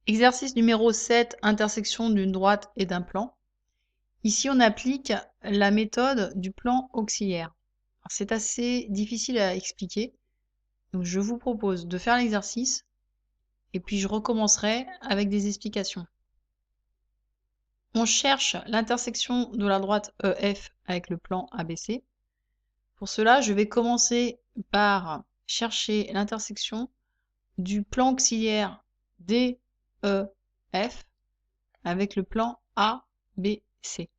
Exercice numéro 7, intersection d'une droite et d'un plan. Ici, on applique la méthode du plan auxiliaire. C'est assez difficile à expliquer, donc je vous propose de faire l'exercice et puis je recommencerai avec des explications. On cherche l'intersection de la droite EF avec le plan ABC. Pour cela, je vais commencer par chercher l'intersection du plan auxiliaire DEF avec le plan ABC.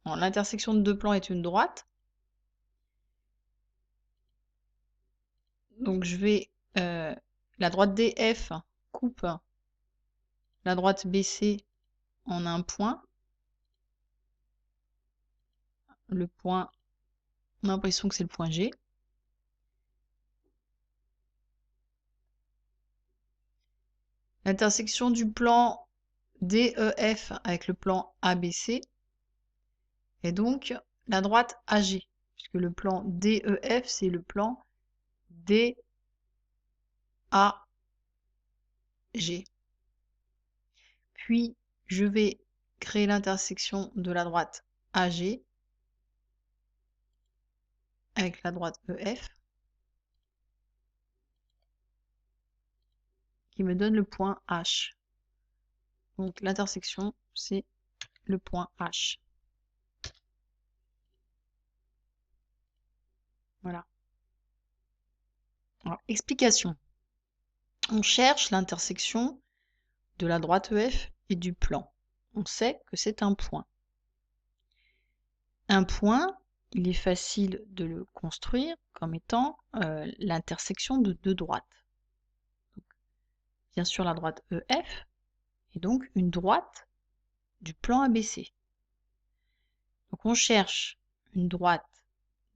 L'intersection de deux plans est une droite. Donc je vais... la droite DF coupe la droite BC en un point. Le point, on a l'impression que c'est le point G. L'intersection du plan DEF avec le plan ABC est donc la droite AG, puisque le plan DEF, c'est le plan DAG. Puis, je vais créer l'intersection de la droite AG avec la droite EF, qui me donne le point H. Donc l'intersection, c'est le point H. Voilà. Alors, explication. On cherche l'intersection de la droite EF et du plan. On sait que c'est un point. Un point, il est facile de le construire comme étant l'intersection de deux droites. Donc, bien sûr, la droite EF est donc une droite du plan ABC. Donc on cherche une droite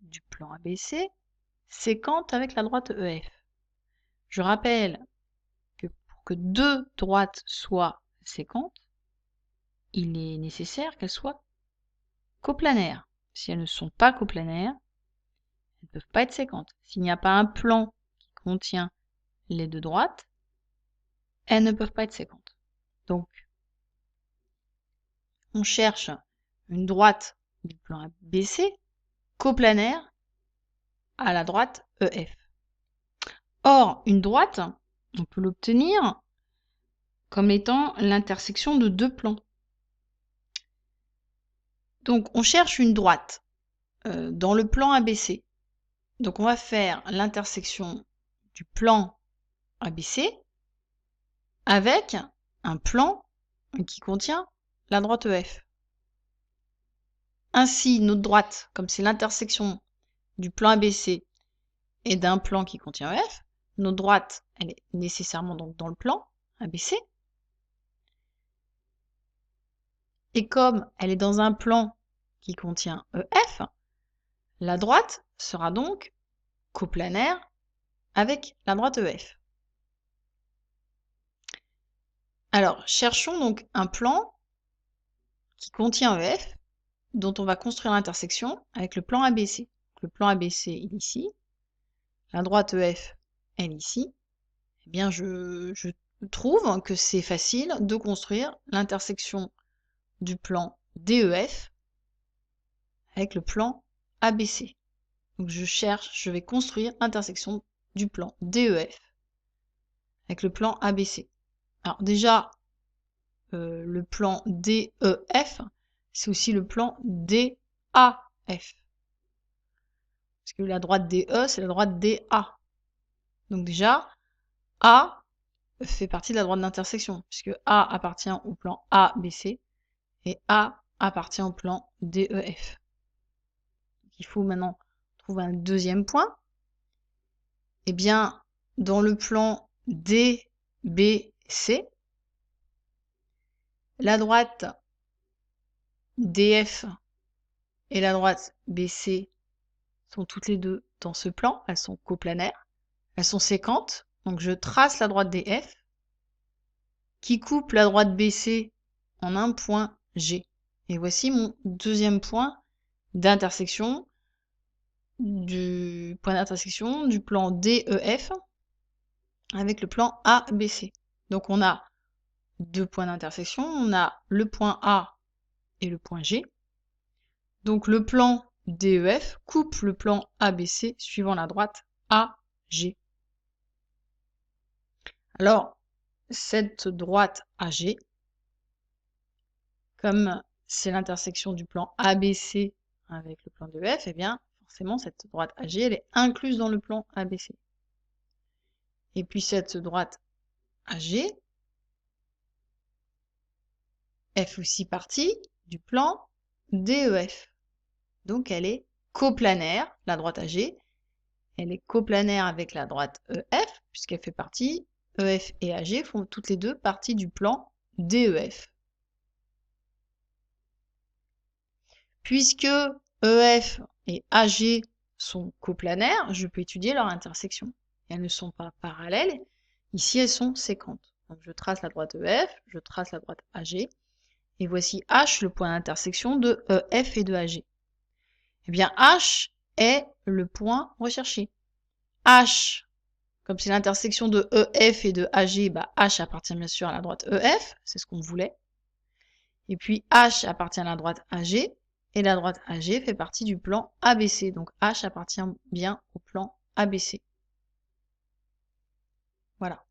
du plan ABC séquente avec la droite EF. Je rappelle que pour que deux droites soient séquentes, il est nécessaire qu'elles soient coplanaires. Si elles ne sont pas coplanaires, elles ne peuvent pas être séquentes. S'il n'y a pas un plan qui contient les deux droites, elles ne peuvent pas être séquentes. Donc, on cherche une droite du plan ABC coplanaire à la droite EF. Or, une droite, on peut l'obtenir comme étant l'intersection de deux plans. Donc, on cherche une droite dans le plan ABC. Donc, on va faire l'intersection du plan ABC avec un plan qui contient la droite EF. Ainsi, notre droite, comme c'est l'intersection du plan ABC et d'un plan qui contient EF, notre droite, elle est nécessairement donc dans le plan ABC. Et comme elle est dans un plan qui contient EF, la droite sera donc coplanaire avec la droite EF. Alors, cherchons donc un plan qui contient EF, dont on va construire l'intersection avec le plan ABC. Le plan ABC est ici, la droite EF est ici. Eh bien, je trouve que c'est facile de construire l'intersection du plan DEF avec le plan ABC. Donc je vais construire l'intersection du plan DEF avec le plan ABC. Alors déjà, le plan DEF, c'est aussi le plan DAF. Parce que la droite DE, c'est la droite DA. Donc déjà, A fait partie de la droite d'intersection, puisque A appartient au plan ABC et A appartient au plan DEF. Il faut maintenant trouver un deuxième point. Eh bien, dans le plan DBC, la droite DF et la droite BC sont toutes les deux dans ce plan. Elles sont coplanaires. Elles sont séquentes. Donc je trace la droite DF qui coupe la droite BC en un point G. Et voici mon deuxième point d'intersection du plan DEF avec le plan ABC. Donc on a deux points d'intersection. On a le point A et le point G. Donc le plan DEF coupe le plan ABC suivant la droite AG. Alors, cette droite AG, comme c'est l'intersection du plan ABC avec le plan DEF, eh bien, forcément, cette droite AG, elle est incluse dans le plan ABC. Et puis cette droite AG, elle fait aussi partie du plan DEF. Donc elle est coplanaire, la droite AG, elle est coplanaire avec la droite EF, puisqu'elle fait partie, EF et AG font toutes les deux partie du plan DEF. Puisque EF et AG sont coplanaires, je peux étudier leur intersection. Elles ne sont pas parallèles, ici elles sont séquentes. Donc je trace la droite EF, je trace la droite AG, et voici H, le point d'intersection de EF et de AG. Eh bien H est le point recherché. H, comme c'est l'intersection de EF et de AG, bah H appartient bien sûr à la droite EF, c'est ce qu'on voulait. Et puis H appartient à la droite AG, et la droite AG fait partie du plan ABC. Donc H appartient bien au plan ABC. Voilà.